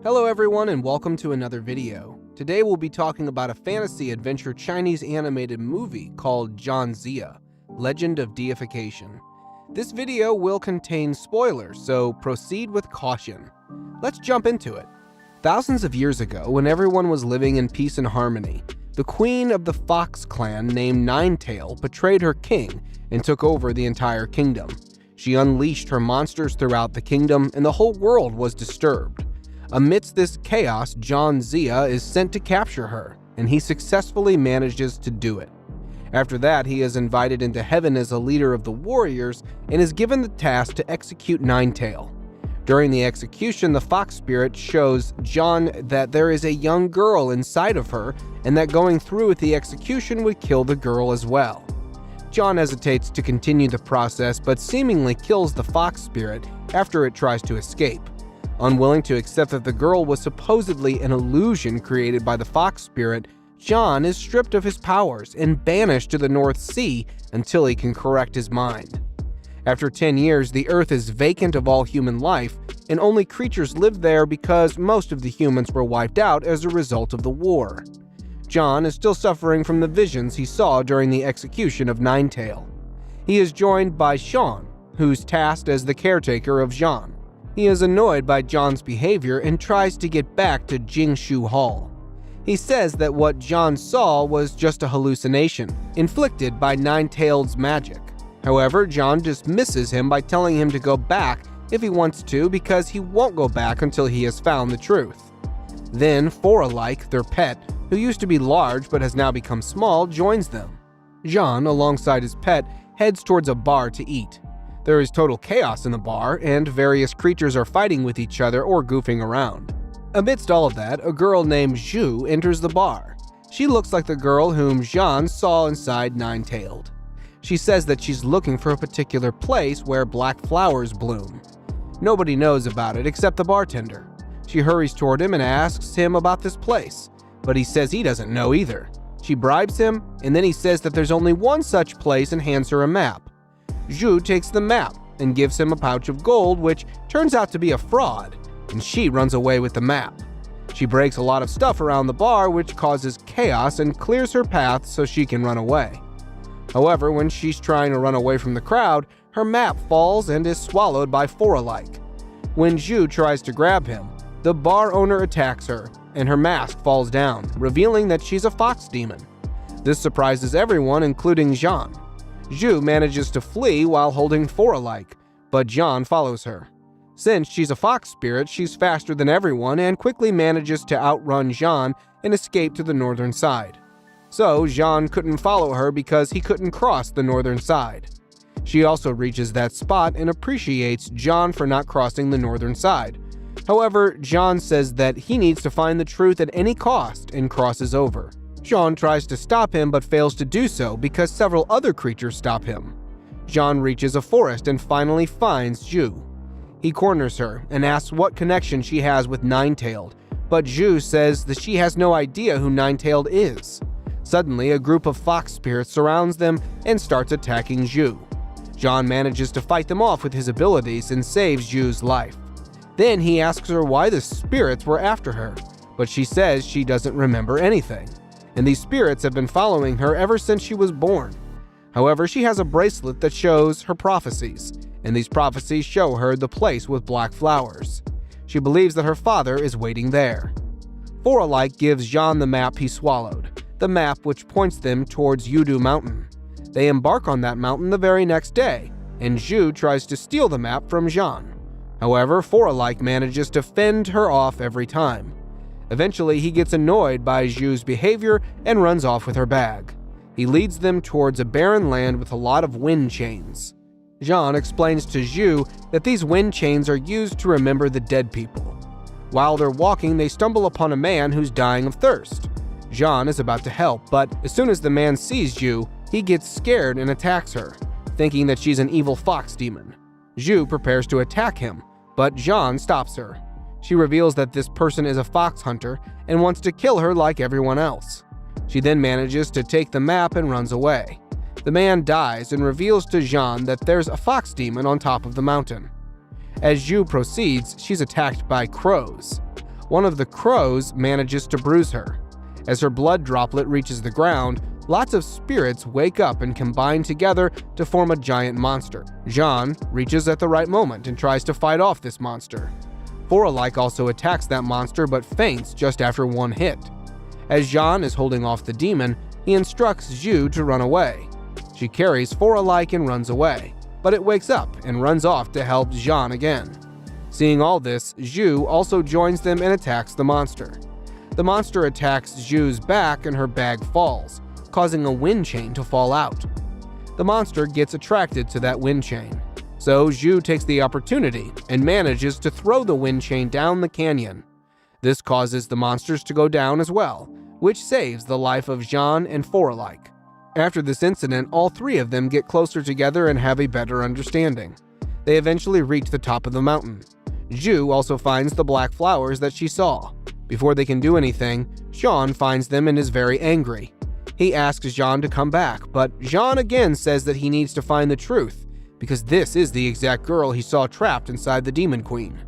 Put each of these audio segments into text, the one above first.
Hello everyone and welcome to another video. Today we'll be talking about a fantasy adventure Chinese animated movie called Zia, Legend of Deification. This video will contain spoilers, so proceed with caution. Let's jump into it. Thousands of years ago, when everyone was living in peace and harmony, the queen of the Fox clan named Ninetail betrayed her king and took over the entire kingdom. She unleashed her monsters throughout the kingdom and the whole world was disturbed. Amidst this chaos, Zia is sent to capture her, and he successfully manages to do it. After that, he is invited into heaven as a leader of the warriors and is given the task to execute Ninetail. During the execution, the fox spirit shows John that there is a young girl inside of her and that going through with the execution would kill the girl as well. John hesitates to continue the process but seemingly kills the fox spirit after it tries to escape. Unwilling to accept that the girl was supposedly an illusion created by the fox spirit, John is stripped of his powers and banished to the North Sea until he can correct his mind. After 10 years, the Earth is vacant of all human life, and only creatures live there because most of the humans were wiped out as a result of the war. John is still suffering from the visions he saw during the execution of Ninetail. He is joined by Sean, who's tasked as the caretaker of John. He is annoyed by John's behavior and tries to get back to Jingshu Hall. He says that what John saw was just a hallucination, inflicted by Ninetail's magic. However, John dismisses him by telling him to go back if he wants to because he won't go back until he has found the truth. Then, Foralike, their pet, who used to be large but has now become small, joins them. John, alongside his pet, heads towards a bar to eat. There is total chaos in the bar, and various creatures are fighting with each other or goofing around. Amidst all of that, a girl named Zhu enters the bar. She looks like the girl whom Jean saw inside Ninetailed. She says that she's looking for a particular place where black flowers bloom. Nobody knows about it except the bartender. She hurries toward him and asks him about this place, but he says he doesn't know either. She bribes him, and then he says that there's only one such place and hands her a map. Zhu takes the map and gives him a pouch of gold, which turns out to be a fraud, and she runs away with the map. She breaks a lot of stuff around the bar, which causes chaos and clears her path so she can run away. However, when she's trying to run away from the crowd, her map falls and is swallowed by Foralike. When Zhu tries to grab him, the bar owner attacks her, and her mask falls down, revealing that she's a fox demon. This surprises everyone, including Jean. Zhu manages to flee while holding Foralike, but John follows her. Since she's a fox spirit, she's faster than everyone and quickly manages to outrun Jean and escape to the northern side. So Jean couldn't follow her because he couldn't cross the northern side. She also reaches that spot and appreciates John for not crossing the northern side. However, John says that he needs to find the truth at any cost and crosses over. Jean tries to stop him but fails to do so because several other creatures stop him. Jean reaches a forest and finally finds Zhu. He corners her and asks what connection she has with Ninetailed, but Zhu says that she has no idea who Ninetailed is. Suddenly, a group of fox spirits surrounds them and starts attacking Zhu. Jean manages to fight them off with his abilities and saves Zhu's life. Then he asks her why the spirits were after her, but she says she doesn't remember anything, and these spirits have been following her ever since she was born. However, she has a bracelet that shows her prophecies, and these prophecies show her the place with black flowers. She believes that her father is waiting there. Foralike gives Jean the map he swallowed, the map which points them towards Yudu Mountain. They embark on that mountain the very next day, and Zhu tries to steal the map from Jean. However, Foralike manages to fend her off every time. Eventually, he gets annoyed by Zhu's behavior and runs off with her bag. He leads them towards a barren land with a lot of wind chains. Jean explains to Zhu that these wind chains are used to remember the dead people. While they're walking, they stumble upon a man who's dying of thirst. Jean is about to help, but as soon as the man sees Zhu, he gets scared and attacks her, thinking that she's an evil fox demon. Zhu prepares to attack him, but Jean stops her. She reveals that this person is a fox hunter and wants to kill her like everyone else. She then manages to take the map and runs away. The man dies and reveals to Jean that there's a fox demon on top of the mountain. As Zhu proceeds, she's attacked by crows. One of the crows manages to bruise her. As her blood droplet reaches the ground, lots of spirits wake up and combine together to form a giant monster. Jean reaches at the right moment and tries to fight off this monster. Foralike also attacks that monster but faints just after one hit. As Jean is holding off the demon, he instructs Zhu to run away. She carries Foralike and runs away, but it wakes up and runs off to help Jean again. Seeing all this, Zhu also joins them and attacks the monster. The monster attacks Zhu's back and her bag falls, causing a wind chain to fall out. The monster gets attracted to that wind chain, so Zhu takes the opportunity and manages to throw the wind chain down the canyon. This causes the monsters to go down as well, which saves the life of Jean and Foralike. After this incident, all three of them get closer together and have a better understanding. They eventually reach the top of the mountain. Zhu also finds the black flowers that she saw. Before they can do anything, Jean finds them and is very angry. He asks Jean to come back, but Jean again says that he needs to find the truth, because this is the exact girl he saw trapped inside the Demon Queen.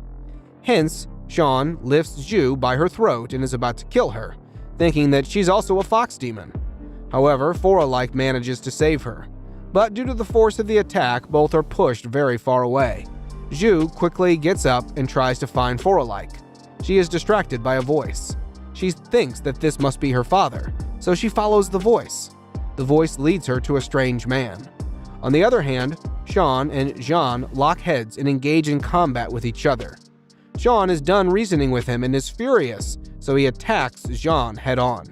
Hence, Jean lifts Zhu by her throat and is about to kill her, thinking that she's also a fox demon. However, Foralike manages to save her, but due to the force of the attack, both are pushed very far away. Zhu quickly gets up and tries to find Foralike. She is distracted by a voice. She thinks that this must be her father, so she follows the voice. The voice leads her to a strange man. On the other hand, Sean and Jean lock heads and engage in combat with each other. Sean is done reasoning with him and is furious, so he attacks Jean head-on.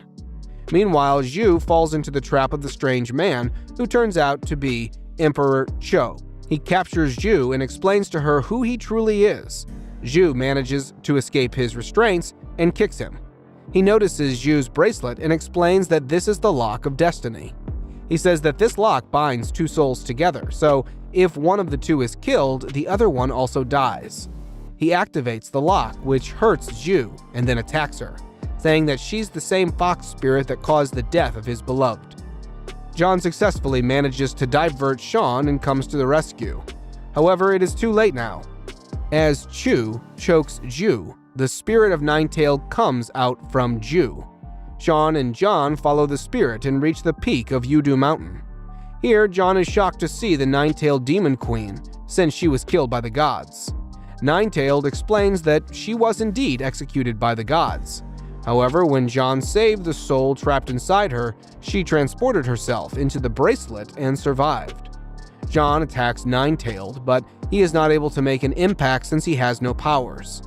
Meanwhile, Zhu falls into the trap of the strange man, who turns out to be Emperor Cho. He captures Zhu and explains to her who he truly is. Zhu manages to escape his restraints and kicks him. He notices Zhu's bracelet and explains that this is the lock of destiny. He says that this lock binds two souls together, so if one of the two is killed, the other one also dies. He activates the lock, which hurts Zhu, and then attacks her, saying that she's the same fox spirit that caused the death of his beloved. John successfully manages to divert Sean and comes to the rescue. However, it is too late now. As Chu chokes Zhu, the spirit of Ninetailed comes out from Zhu. Sean and John follow the spirit and reach the peak of Yudu Mountain. Here, John is shocked to see the Nine-Tailed Demon Queen, since she was killed by the gods. Nine-Tailed explains that she was indeed executed by the gods. However, when John saved the soul trapped inside her, she transported herself into the bracelet and survived. John attacks Nine-Tailed, but he is not able to make an impact since he has no powers.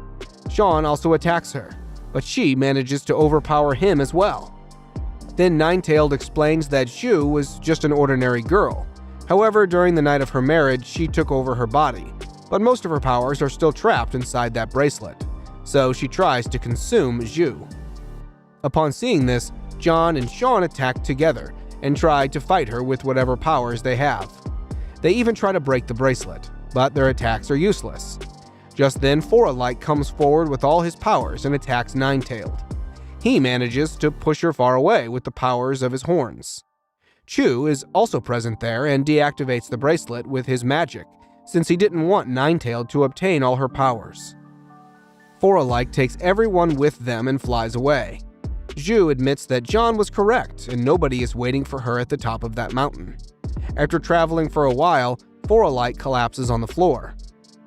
Sean also attacks her, but she manages to overpower him as well. Then Nine-Tailed explains that Zhu was just an ordinary girl. However, during the night of her marriage, she took over her body, but most of her powers are still trapped inside that bracelet, so she tries to consume Zhu. Upon seeing this, John and Sean attack together and try to fight her with whatever powers they have. They even try to break the bracelet, but their attacks are useless. Just then, Foralike comes forward with all his powers and attacks Nine-Tailed. He manages to push her far away with the powers of his horns. Chu is also present there and deactivates the bracelet with his magic, since he didn't want Nine-Tailed to obtain all her powers. Foralike takes everyone with them and flies away. Zhu admits that John was correct and nobody is waiting for her at the top of that mountain. After traveling for a while, Foralike collapses on the floor.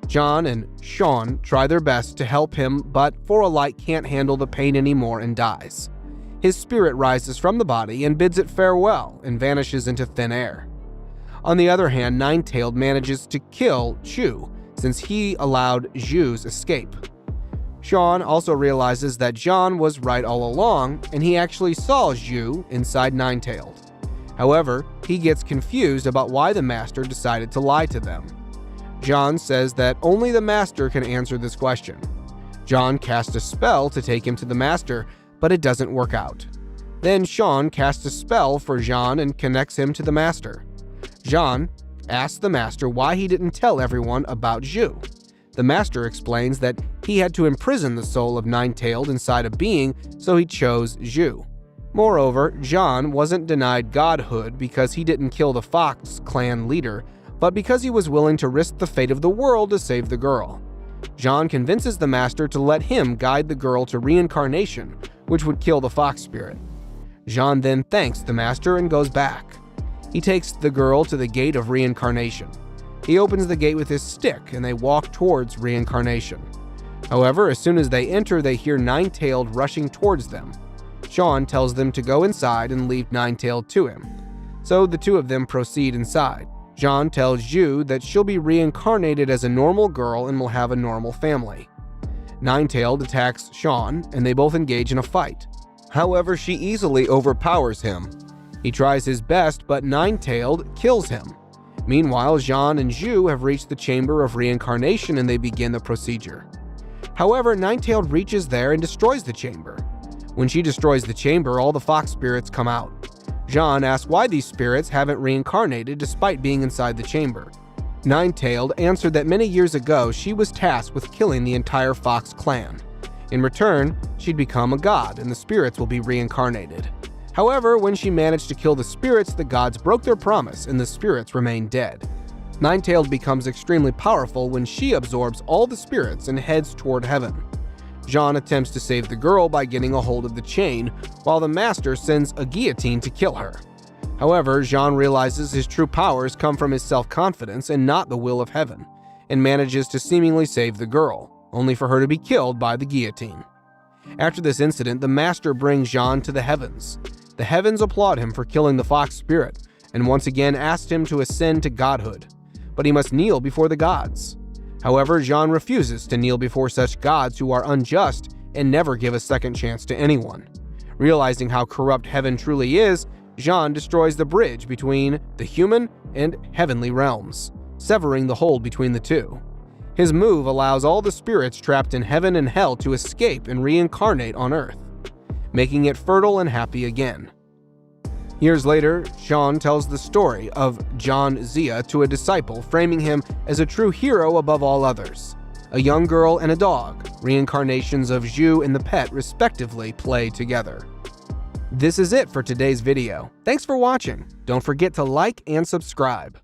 John and Sean try their best to help him, but Foralike can't handle the pain anymore and dies. His spirit rises from the body and bids it farewell and vanishes into thin air. On the other hand, Nine-Tailed manages to kill Chu, since he allowed Zhu's escape. Sean also realizes that John was right all along, and he actually saw Zhu inside Nine-Tailed. However, he gets confused about why the Master decided to lie to them. John says that only the Master can answer this question. John casts a spell to take him to the Master, but it doesn't work out. Then Sean casts a spell for John and connects him to the Master. John asks the Master why he didn't tell everyone about Zhu. The Master explains that he had to imprison the soul of Nine-Tailed inside a being, so he chose Zhu. Moreover, John wasn't denied godhood because he didn't kill the Fox clan leader, but because he was willing to risk the fate of the world to save the girl. Jean convinces the master to let him guide the girl to reincarnation, which would kill the fox spirit. Jean then thanks the master and goes back. He takes the girl to the gate of reincarnation. He opens the gate with his stick and they walk towards reincarnation. However, as soon as they enter, they hear Nine-Tailed rushing towards them. Jean tells them to go inside and leave Nine-Tailed to him. So the two of them proceed inside. Jean tells Zhu that she'll be reincarnated as a normal girl and will have a normal family. Nine-Tailed attacks Sean and they both engage in a fight. However, she easily overpowers him. He tries his best, but Nine-Tailed kills him. Meanwhile, Jean and Zhu have reached the chamber of reincarnation and they begin the procedure. However, Nine-Tailed reaches there and destroys the chamber. When she destroys the chamber, all the fox spirits come out. Jean asks why these spirits haven't reincarnated despite being inside the chamber. Nine-Tailed answered that many years ago she was tasked with killing the entire fox clan. In return, she'd become a god and the spirits will be reincarnated. However, when she managed to kill the spirits, the gods broke their promise and the spirits remain dead. Nine-Tailed becomes extremely powerful when she absorbs all the spirits and heads toward heaven. Jean attempts to save the girl by getting a hold of the chain, while the master sends a guillotine to kill her. However, Jean realizes his true powers come from his self-confidence and not the will of heaven, and manages to seemingly save the girl, only for her to be killed by the guillotine. After this incident, the master brings Jean to the heavens. The heavens applaud him for killing the fox spirit, and once again asked him to ascend to godhood, but he must kneel before the gods. However, Jean refuses to kneel before such gods who are unjust and never give a second chance to anyone. Realizing how corrupt heaven truly is, Jean destroys the bridge between the human and heavenly realms, severing the hold between the two. His move allows all the spirits trapped in heaven and hell to escape and reincarnate on Earth, making it fertile and happy again. Years later, Jean tells the story of John Zia to a disciple, framing him as a true hero above all others. A young girl and a dog, reincarnations of Zhu and the pet respectively, play together. This is it for today's video. Thanks for watching. Don't forget to like and subscribe.